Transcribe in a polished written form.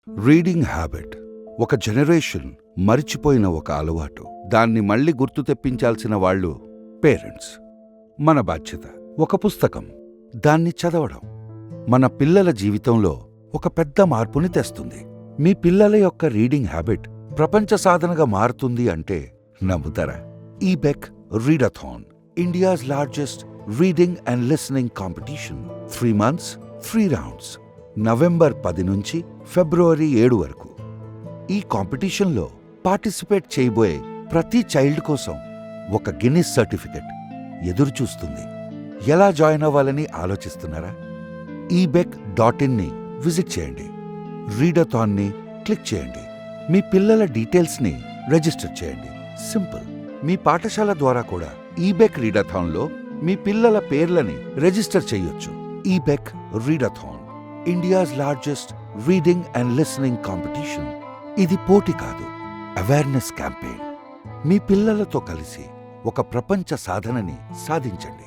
Reading habit ఒక generation మరిచిపోయిన ఒక అలవాటు. దాన్ని మళ్ళీ గుర్తు తెప్పించాల్సిన వాళ్ళు పేరెంట్స్. మన బాధ్యత ఒక పుస్తకం, దాన్ని చదవడం మన పిల్లల జీవితంలో ఒక పెద్ద మార్పుని తెస్తుంది. మీ పిల్లల యొక్క రీడింగ్ హ్యాబిట్ ప్రపంచ సాధనగా మారుతుంది అంటే నమ్ముతారా? EBEC readathon, India's largest reading and listening competition. 3 months 3 rounds, November 10 నుంచి ఫిబ్రవరి 7 వరకు. ఈ కాంపిటీషన్లో పార్టిసిపేట్ చేయబోయే ప్రతి చైల్డ్ కోసం ఒక గిన్నిస్ సర్టిఫికెట్ ఎదురుచూస్తుంది. ఎలా జాయిన్ అవ్వాలని ఆలోచిస్తున్నారా? ebec.in విజిట్ చేయండి. రీడాథాన్ని క్లిక్ చేయండి. మీ పిల్లల డీటెయిల్స్ని రిజిస్టర్ చేయండి. సింపుల్. మీ పాఠశాల ద్వారా కూడా ఈబెక్ రీడాథాన్లో మీ పిల్లల పేర్లని రిజిస్టర్ చేయొచ్చు. EBEC readathon, India's largest reading and listening competition. ఇది పోటీ కాదు, అవేర్నెస్ క్యాంపెయిన్. మీ పిల్లలతో కలిసి ఒక ప్రపంచ సాధనని సాధించండి.